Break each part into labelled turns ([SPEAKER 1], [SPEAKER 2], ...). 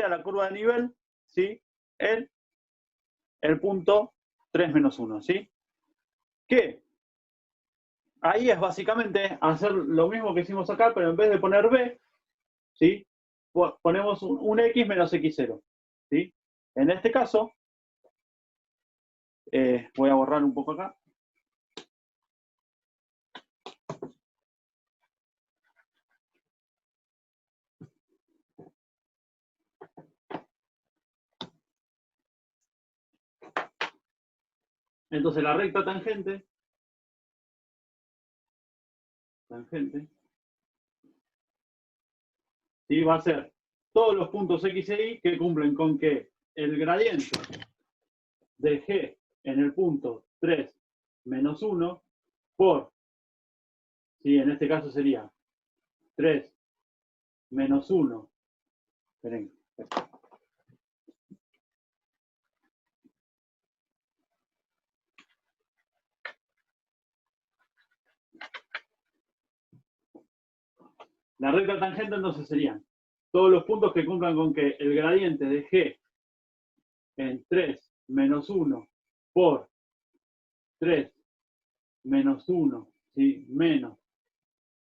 [SPEAKER 1] a la curva de nivel, ¿sí? El punto 3 menos 1, ¿sí? ¿Qué? Ahí es básicamente hacer lo mismo que hicimos acá, pero en vez de poner b, ¿sí? Ponemos un x menos x0, ¿sí? En este caso, voy a borrar un poco acá. Entonces la recta tangente, ¿sí? Va a ser todos los puntos x e y que cumplen con que el gradiente de g en el punto 3 menos 1 por, ¿sí? En este caso sería 3 menos 1. Esperen. La recta tangente entonces serían todos los puntos que cumplan con que el gradiente de g en 3 menos 1 por 3 menos 1, ¿sí? Menos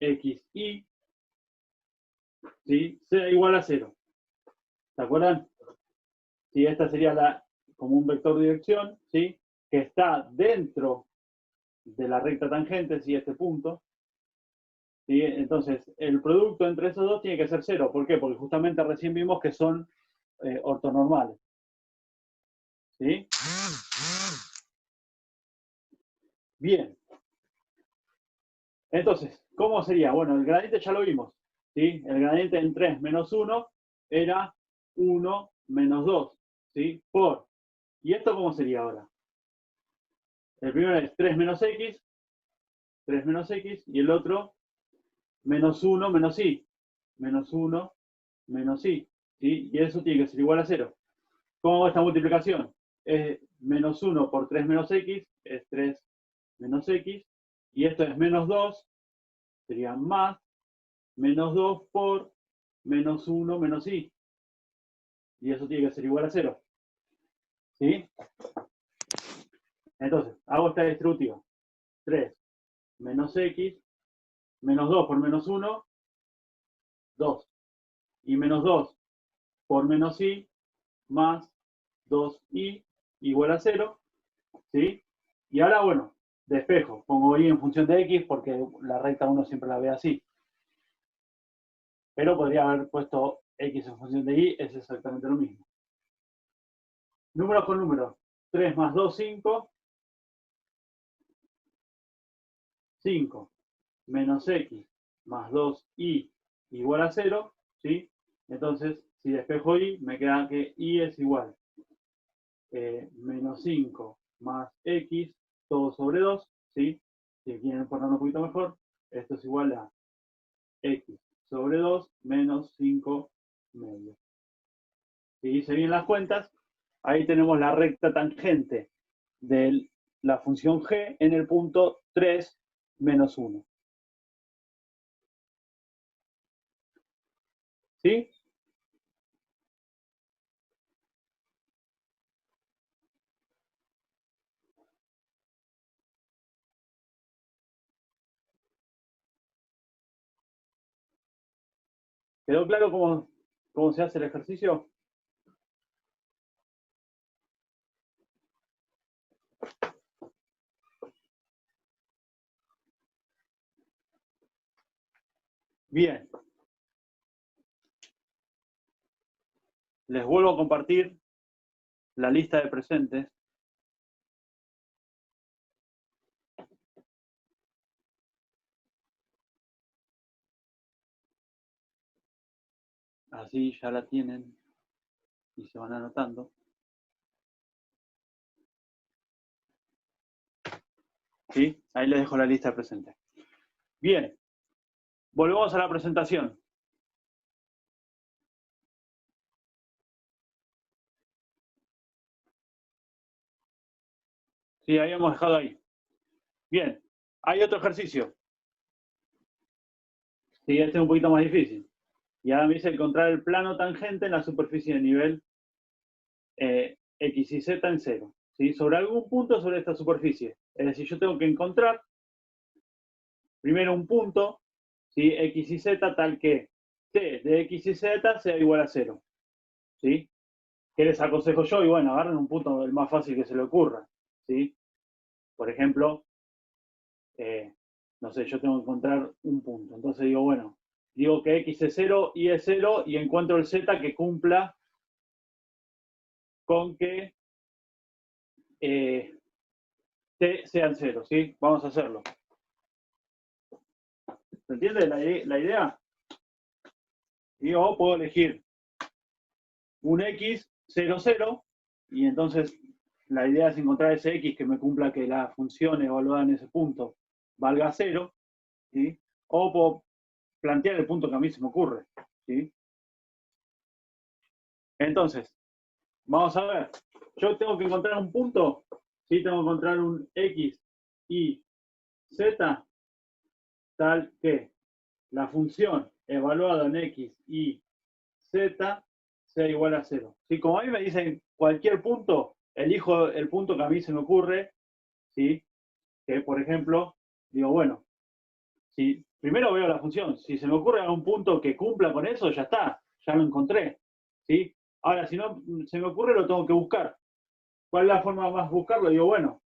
[SPEAKER 1] xy, ¿sí? Sea igual a 0. ¿Se acuerdan? ¿Sí? Esta sería como un vector de dirección, ¿sí? Que está dentro de la recta tangente, ¿sí? Este punto. ¿Sí? Entonces, el producto entre esos dos tiene que ser 0. ¿Por qué? Porque justamente recién vimos que son ortonormales. ¿Sí? Bien. Entonces, ¿cómo sería? Bueno, el gradiente ya lo vimos. ¿Sí? El gradiente en 3 menos 1 era 1 menos 2. ¿Sí? Por. ¿Y esto cómo sería ahora? El primero es 3 menos x, y el otro menos 1 menos y. Menos 1 menos y. ¿Sí? Y eso tiene que ser igual a 0. ¿Cómo hago esta multiplicación? Es menos 1 por 3 menos x, es 3 menos x, y esto es menos 2, sería más, menos 2 por menos 1 menos y. Y eso tiene que ser igual a 0. ¿Sí? Entonces, hago esta distributiva. 3 menos x, menos 2 por menos 1, 2. Y menos 2 por menos y, más 2y igual a 0. ¿Sí? Y ahora, bueno, despejo. Pongo y en función de x porque la recta uno siempre la ve así. Pero podría haber puesto x en función de y, es exactamente lo mismo. Números con números. 3 más 2, 5. 5 menos x más 2y igual a 0, ¿sí? Entonces, si despejo y, me queda que y es igual menos 5 más x, todo sobre 2, ¿sí? Si quieren ponerlo un poquito mejor, esto es igual a x sobre 2 menos 5 medio. Si hice bien las cuentas, ahí tenemos la recta tangente de la función g en el punto 3 menos 1. ¿Sí? ¿Quedó claro cómo se hace el ejercicio? Bien. Les vuelvo a compartir la lista de presentes. Así ya la tienen y se van anotando. ¿Sí? Ahí les dejo la lista de presentes. Bien. Volvemos a la presentación. Sí, habíamos dejado ahí. Bien. Hay otro ejercicio. Sí, este es un poquito más difícil. Y ahora me dice encontrar el plano tangente en la superficie de nivel X y Z en 0. ¿Sí? Sobre algún punto sobre esta superficie. Es decir, yo tengo que encontrar primero un punto, ¿sí? X y Z tal que T de X y Z sea igual a 0. ¿Sí? ¿Qué les aconsejo yo? Y bueno, agarren un punto el más fácil que se le ocurra. ¿Sí? Por ejemplo, no sé, yo tengo que encontrar un punto. Entonces digo, bueno, digo que X es 0, Y es 0 y encuentro el Z que cumpla con que T sean 0, ¿sí? Vamos a hacerlo. ¿Se entiende la idea? Y yo puedo elegir un X 0, 0 y entonces la idea es encontrar ese X que me cumpla que la función evaluada en ese punto valga 0, ¿sí? O puedo plantear el punto que a mí se me ocurre, ¿sí? Entonces, vamos a ver. Yo tengo que encontrar un punto, ¿sí? Tengo que encontrar un X, Y, Z, tal que la función evaluada en X, Y, Z sea igual a 0. ¿Sí? Como a mí me dicen cualquier punto, elijo el punto que a mí se me ocurre, ¿sí? Que por ejemplo, digo, bueno, si primero veo la función, si se me ocurre algún punto que cumpla con eso, ya está, ya lo encontré, ¿sí? Ahora, si no se me ocurre, lo tengo que buscar. ¿Cuál es la forma más buscarlo? Digo, bueno,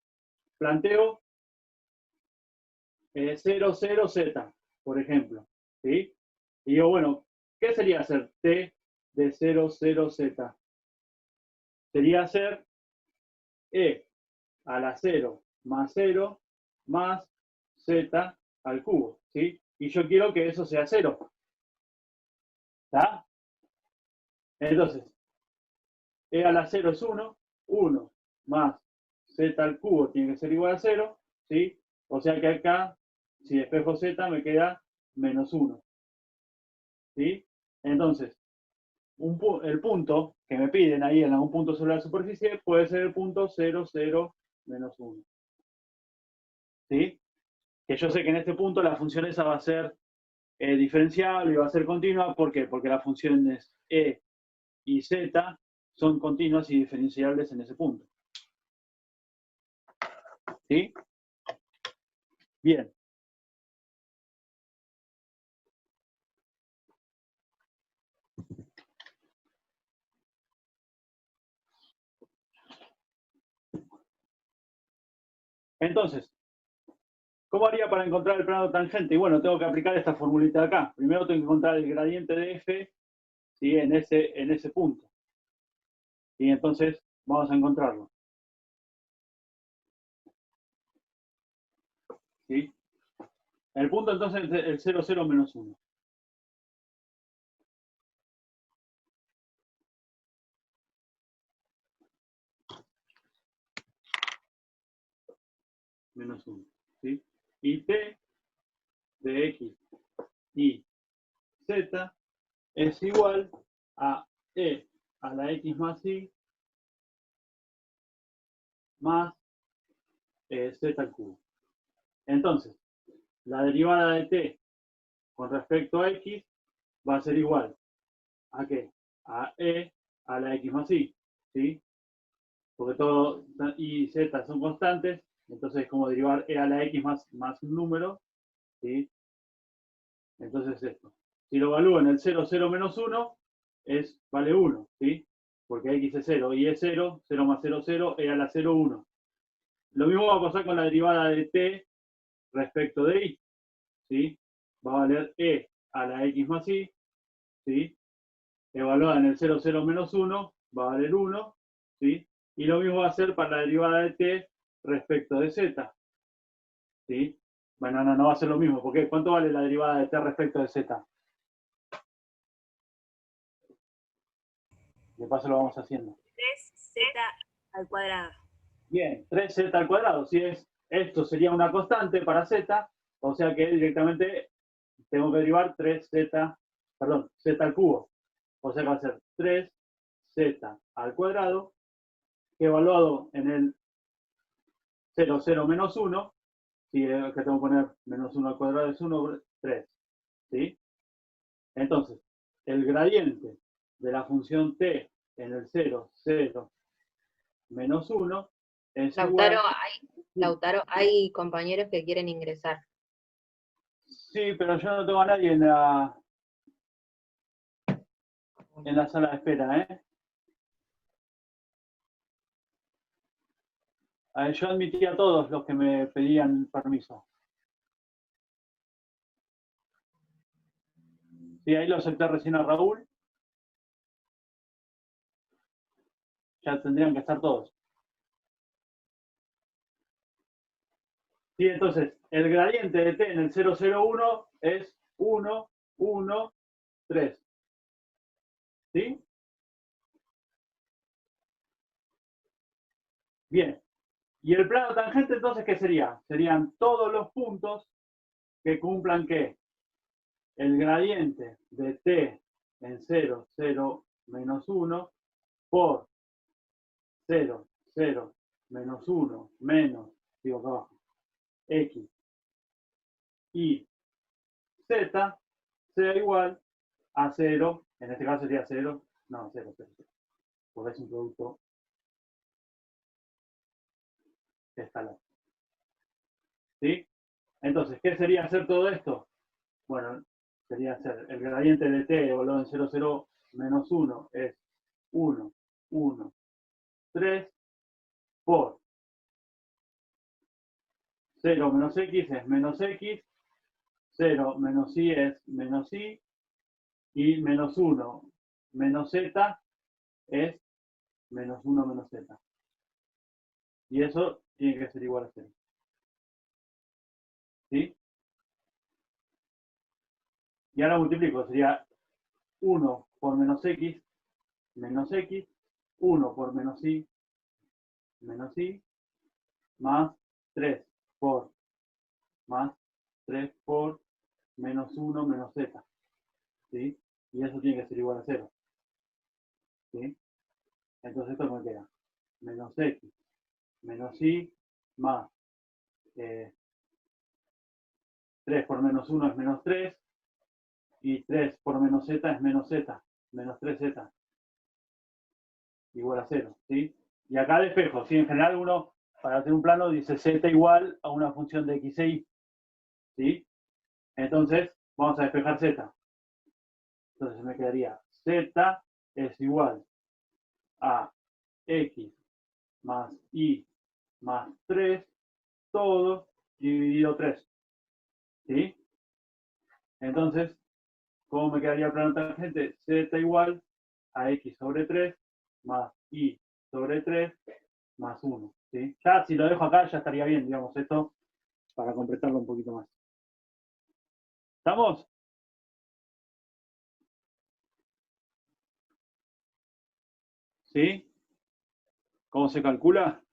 [SPEAKER 1] planteo 0, 0, Z, por ejemplo, ¿sí? Y digo, bueno, ¿qué sería hacer T de 0, 0, Z? Sería hacer E a la 0 más 0 más Z al cubo, ¿sí? Y yo quiero que eso sea 0, ¿está? Entonces, E a la 0 es 1, 1 más Z al cubo tiene que ser igual a 0, ¿sí? O sea que acá, si despejo Z, me queda menos 1, ¿sí? Entonces, el punto que me piden ahí en algún punto sobre la superficie puede ser el punto 0, 0, menos 1, ¿sí? Que yo sé que en este punto la función esa va a ser diferenciable y va a ser continua. ¿Por qué? Porque las funciones E y Z son continuas y diferenciables en ese punto. ¿Sí? Bien. Entonces, ¿cómo haría para encontrar el plano tangente? Y bueno, tengo que aplicar esta formulita de acá. Primero tengo que encontrar el gradiente de F, ¿sí? en ese punto. Y entonces vamos a encontrarlo. ¿Sí? El punto entonces es el 0, 0, menos 1. Menos 1. ¿Sí? Y T de X y Z es igual a E a la X más Y más Z al cubo. Entonces, la derivada de T con respecto a X va a ser igual a ¿qué? A E a la X más Y, ¿sí? Porque todo Y y Z son constantes, entonces es como derivar E a la X más un número, ¿sí? Entonces esto. Si lo evalúo en el 0, 0 menos 1, vale 1, ¿sí? Porque X es 0, Y es 0, 0 más 0, 0, E a la 0, 1. Lo mismo va a pasar con la derivada de T respecto de Y, ¿sí? Va a valer E a la X más Y, ¿sí? Evaluada en el 0, 0 menos 1, va a valer 1, ¿sí? Y lo mismo va a ser para la derivada de T respecto de Z, ¿sí? Bueno, no va a ser lo mismo, porque ¿cuánto vale la derivada de T respecto de Z? De paso lo vamos haciendo.
[SPEAKER 2] 3z al cuadrado.
[SPEAKER 1] Bien, 3z al cuadrado. Si esto sería una constante para z, o sea que directamente tengo que derivar 3z, perdón, z al cubo. O sea que va a ser 3z al cuadrado, evaluado en el 0, 0 menos 1, si que tengo que poner menos 1 al cuadrado es 1, 3. ¿Sí? Entonces, el gradiente de la función t en el 0, 0, menos 1 es igual...
[SPEAKER 3] Lautaro, hay compañeros que quieren ingresar.
[SPEAKER 1] Sí, pero yo no tengo a nadie en la sala de espera, ¿eh? Yo admití a todos los que me pedían permiso. Sí, ahí lo acepté recién a Raúl. Ya tendrían que estar todos. Sí, entonces, el gradiente de t en el 0,01 es 1, 1, 3. ¿Sí? Bien. ¿Y el plano tangente entonces qué sería? Serían todos los puntos que cumplan ¿qué? El gradiente de t en 0, 0, menos 1 por 0, 0, menos 1, menos, digo acá abajo, x y z sea igual a 0, en este caso sería 0, no, 0, 0, 0, porque es un producto escalar. ¿Sí? Entonces, ¿qué sería hacer todo esto? Bueno, sería hacer el gradiente de t evaluado en 0, 0, menos 1 es 1, 1, 3 por 0 menos x es menos x, 0 menos y es menos y, y menos 1 menos z es menos 1 menos z. Y eso tiene que ser igual a 0. ¿Sí? Y ahora multiplico, sería 1 por menos x, 1 por menos y, más 3 por, más 3 por menos 1 menos z. ¿Sí? Y eso tiene que ser igual a 0. ¿Sí? Entonces esto me queda menos x, menos y, más 3 por menos 1 es menos 3, y 3 por menos z es menos z, menos 3z, igual a 0, ¿sí? Y acá despejo, ¿sí? En general uno, para hacer un plano, dice z igual a una función de x e y, ¿sí? Entonces, vamos a despejar z. Entonces me quedaría z es igual a x más y más 3, todo dividido 3, ¿sí? Entonces, ¿cómo me quedaría el plano tangente? Z igual a x sobre 3 más y sobre 3 más 1. ¿Sí? Ya si lo dejo acá ya estaría bien, digamos, esto para completarlo un poquito más. ¿Estamos? ¿Sí? ¿Cómo se calcula?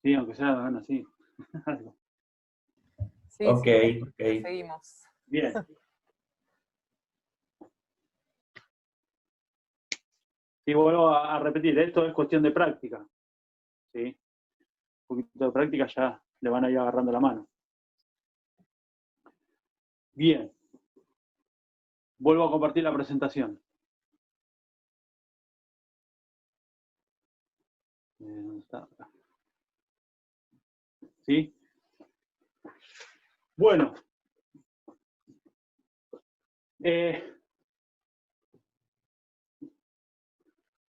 [SPEAKER 1] Sí, aunque sea así.
[SPEAKER 4] Sí,
[SPEAKER 5] Ok,
[SPEAKER 4] sí,
[SPEAKER 5] ok.
[SPEAKER 4] seguimos.
[SPEAKER 1] Bien. Y vuelvo a repetir, esto es cuestión de práctica. ¿Sí? Un poquito de práctica ya le van a ir agarrando la mano. Bien. Vuelvo a compartir la presentación. ¿Dónde está? ¿Sí? Bueno.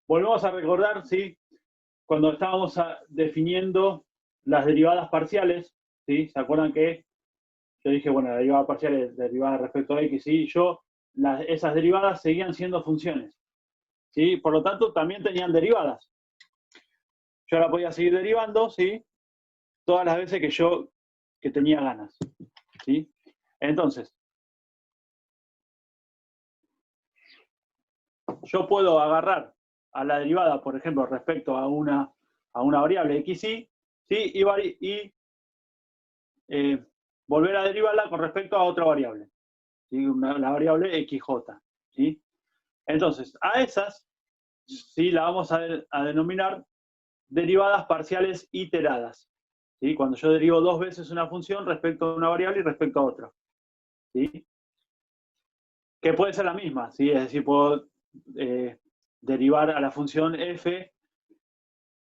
[SPEAKER 1] Volvemos a recordar, ¿sí? Cuando estábamos definiendo las derivadas parciales, ¿sí? ¿Se acuerdan que yo dije, bueno, la derivada parcial es derivada respecto a x, ¿sí? Esas derivadas seguían siendo funciones, ¿sí? Por lo tanto, también tenían derivadas. Yo la podía seguir derivando, ¿sí? Todas las veces que tenía ganas, ¿sí? Entonces, yo puedo agarrar a la derivada, por ejemplo, respecto a una variable x, ¿sí? Y volver a derivarla con respecto a otra variable, ¿sí? La variable xj, ¿sí? Entonces, a esas, ¿sí? La vamos a denominar derivadas parciales iteradas, ¿sí? Cuando yo derivo dos veces una función respecto a una variable y respecto a otra, ¿sí? Que puede ser la misma, ¿sí? Es decir, puedo derivar a la función f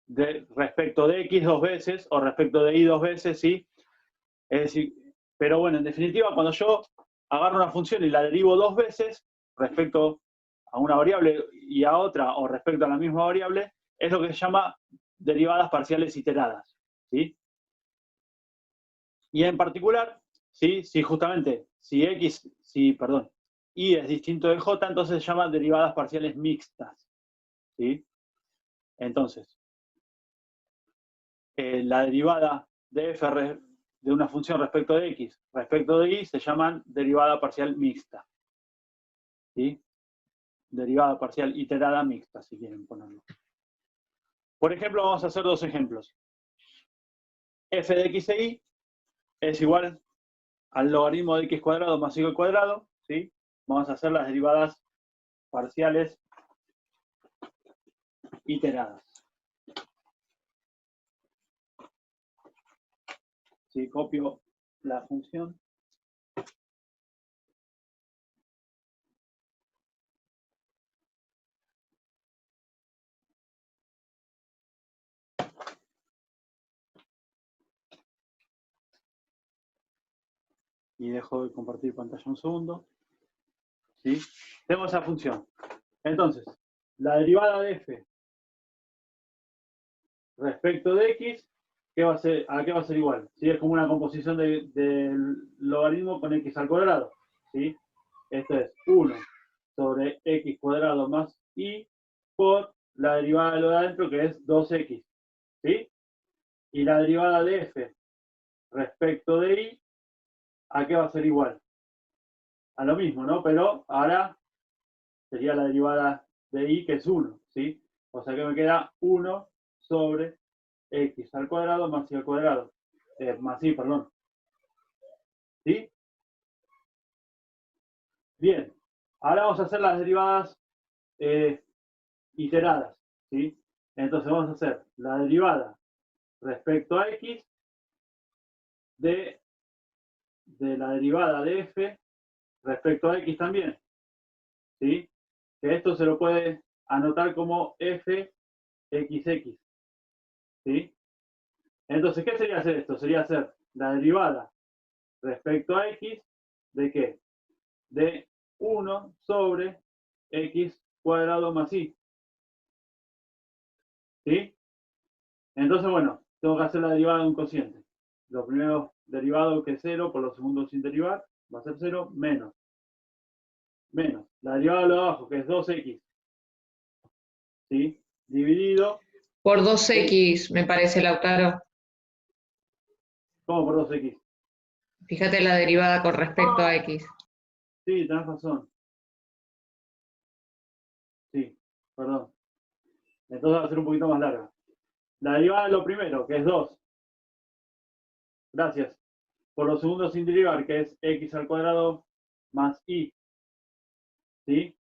[SPEAKER 1] respecto de x dos veces o respecto de y dos veces, ¿sí? Es decir, pero bueno, en definitiva, cuando yo agarro una función y la derivo dos veces respecto a una variable y a otra o respecto a la misma variable, es lo que se llama derivadas parciales iteradas, ¿sí? Y en particular, ¿sí? Si justamente, perdón, y es distinto de j, entonces se llama derivadas parciales mixtas, ¿sí? Entonces, la derivada de f de una función respecto de x, respecto de y, se llaman derivada parcial mixta, ¿sí? Derivada parcial iterada mixta, si quieren ponerlo. Por ejemplo, vamos a hacer dos ejemplos. F de x e y es igual al logaritmo de x cuadrado más y al cuadrado, ¿sí? Vamos a hacer las derivadas parciales iteradas. ¿Sí? Copio la función. Y dejo de compartir pantalla un segundo. ¿Sí? Tengo esa función. Entonces, la derivada de f respecto de x, ¿qué va a ser, ¿a qué va a ser igual? ¿Sí? Es como una composición del logaritmo con x al cuadrado. ¿Sí? Esto es 1 sobre x cuadrado más y por la derivada de lo de adentro, que es 2x. ¿Sí? Y la derivada de f respecto de y, ¿a qué va a ser igual? A lo mismo, ¿no? Pero ahora sería la derivada de y, que es 1, ¿sí? O sea que me queda 1 sobre x al cuadrado más y al cuadrado. Más y, perdón. ¿Sí? Bien. Ahora vamos a hacer las derivadas iteradas, ¿sí? Entonces vamos a hacer la derivada respecto a x de la derivada de f respecto a x también, ¿sí? Que esto se lo puede anotar como f xx, ¿sí? Entonces, ¿qué sería hacer esto? Sería hacer la derivada respecto a x de qué? De 1 sobre x cuadrado más y, ¿sí? Entonces, bueno, tengo que hacer la derivada de un cociente. Lo primero derivado, que es 0, por lo segundo sin derivar, va a ser 0, menos. La derivada de lo de abajo, que es 2x, ¿sí? Dividido.
[SPEAKER 4] Por 2x, me parece, Lautaro.
[SPEAKER 1] ¿Cómo por 2x?
[SPEAKER 4] Fíjate la derivada con respecto a x.
[SPEAKER 1] Sí, tenés razón. Sí, perdón. Entonces va a ser un poquito más larga. La derivada de lo primero, que es 2. Gracias. Por lo segundo sin derivar, que es x al cuadrado más y. ¿Sí?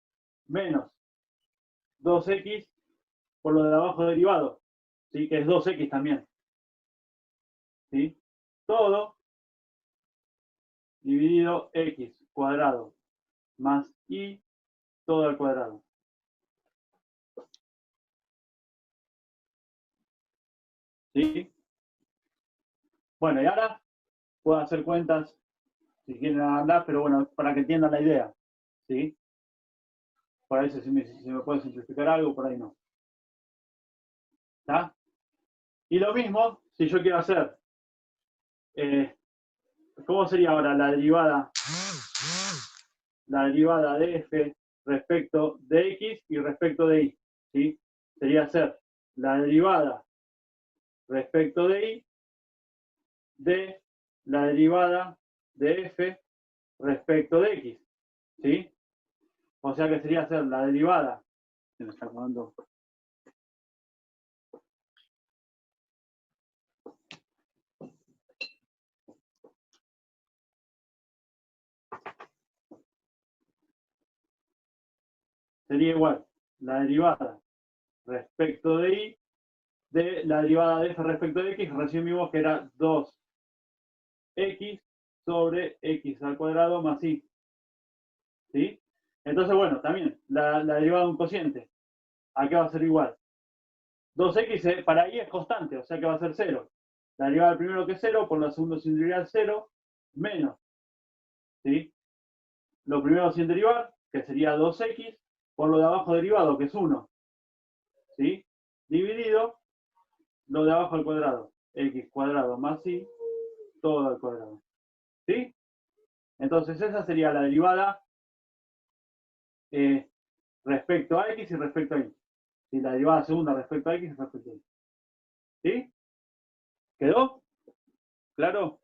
[SPEAKER 1] Menos 2x por lo de abajo derivado. ¿Sí? Que es 2x también. ¿Sí? Todo dividido x cuadrado más y todo al cuadrado. ¿Sí? Bueno, y ahora puedo hacer cuentas si quieren hablar, pero bueno, para que entiendan la idea. ¿Sí? Por ahí si me puede simplificar algo, por ahí no. ¿Está? Y lo mismo, si yo quiero hacer, ¿cómo sería ahora la derivada de f respecto de x y respecto de y? ¿Sí? Sería hacer la derivada respecto de y de la derivada de f respecto de x. ¿Sí? O sea que sería hacer la derivada. Se me está acabando. Sería igual la derivada respecto de y de la derivada de f respecto de x, recién vimos que era 2x sobre x al cuadrado más y. ¿Sí? Entonces, bueno, también la derivada de un cociente, ¿a qué va a ser igual? 2x para y es constante, o sea que va a ser 0. La derivada del primero que es 0, por la segunda sin derivar 0, menos. ¿Sí? Lo primero sin derivar, que sería 2x, por lo de abajo derivado, que es 1. ¿Sí? Dividido lo de abajo al cuadrado, x cuadrado más y, todo al cuadrado. ¿Sí? Entonces esa sería la derivada respecto a x y respecto a y. ¿Sí? La derivada segunda respecto a x y respecto a y. ¿Sí? ¿Quedó? ¿Claro?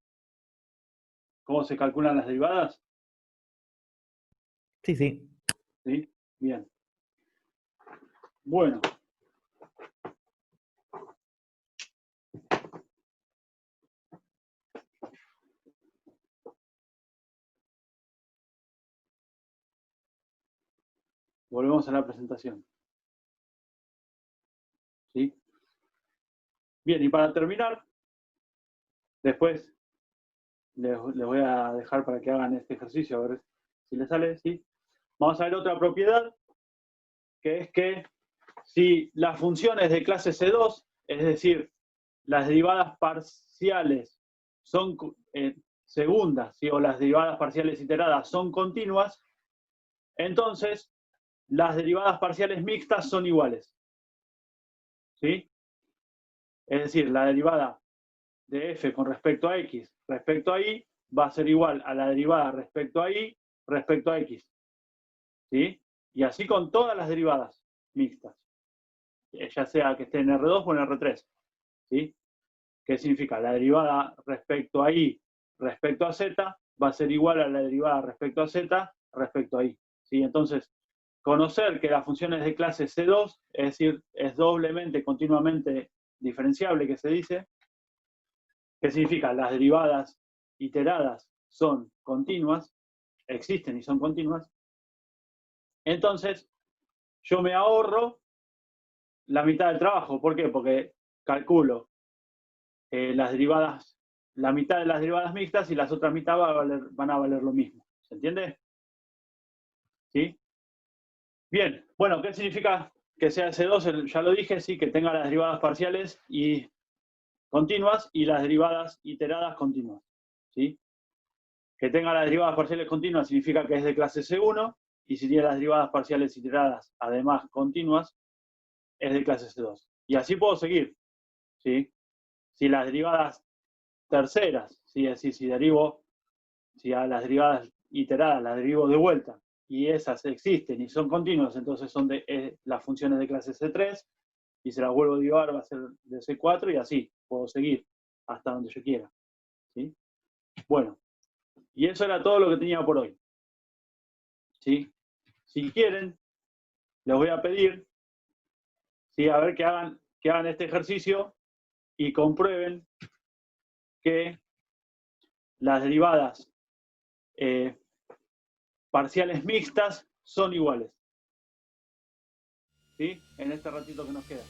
[SPEAKER 1] ¿Cómo se calculan las derivadas?
[SPEAKER 5] Sí, sí.
[SPEAKER 1] ¿Sí? Bien. Bueno. Volvemos a la presentación. ¿Sí? Bien, y para terminar, después les voy a dejar para que hagan este ejercicio, a ver si les sale, ¿sí? Vamos a ver otra propiedad, que es que si las funciones de clase C2, es decir, las derivadas parciales son segundas, ¿sí? O las derivadas parciales iteradas son continuas, entonces las derivadas parciales mixtas son iguales. ¿Sí? Es decir, la derivada de f con respecto a x respecto a y va a ser igual a la derivada respecto a y respecto a x. ¿Sí? Y así con todas las derivadas mixtas, ya sea que esté en R2 o en R3. ¿Sí? ¿Qué significa? La derivada respecto a y respecto a z va a ser igual a la derivada respecto a z respecto a y. ¿Sí? Entonces, conocer que las funciones de clase C2, es decir, es doblemente, continuamente diferenciable, que se dice, ¿qué significa? Las derivadas iteradas son continuas, existen y son continuas. Entonces, yo me ahorro la mitad del trabajo. ¿Por qué? Porque calculo las derivadas, la mitad de las derivadas mixtas y las otras mitad van a valer lo mismo. ¿Se entiende? ¿Sí? Bien, bueno, ¿qué significa que sea C2? Ya lo dije, sí, que tenga las derivadas parciales y continuas y las derivadas iteradas continuas. ¿Sí? Que tenga las derivadas parciales continuas significa que es de clase C1, y si tiene las derivadas parciales iteradas, además continuas, es de clase C2. Y así puedo seguir. ¿Sí? Si las derivadas terceras, ¿sí? Es decir, si a las derivadas iteradas las derivo de vuelta, y esas existen y son continuas, entonces son las funciones de clase C3, y se las vuelvo a derivar, va a ser de C4, y así puedo seguir hasta donde yo quiera. ¿Sí? Bueno, y eso era todo lo que tenía por hoy. ¿Sí? Si quieren, les voy a pedir, ¿sí? A ver que hagan este ejercicio y comprueben que las derivadas parciales mixtas son iguales. ¿Sí? En este ratito que nos queda.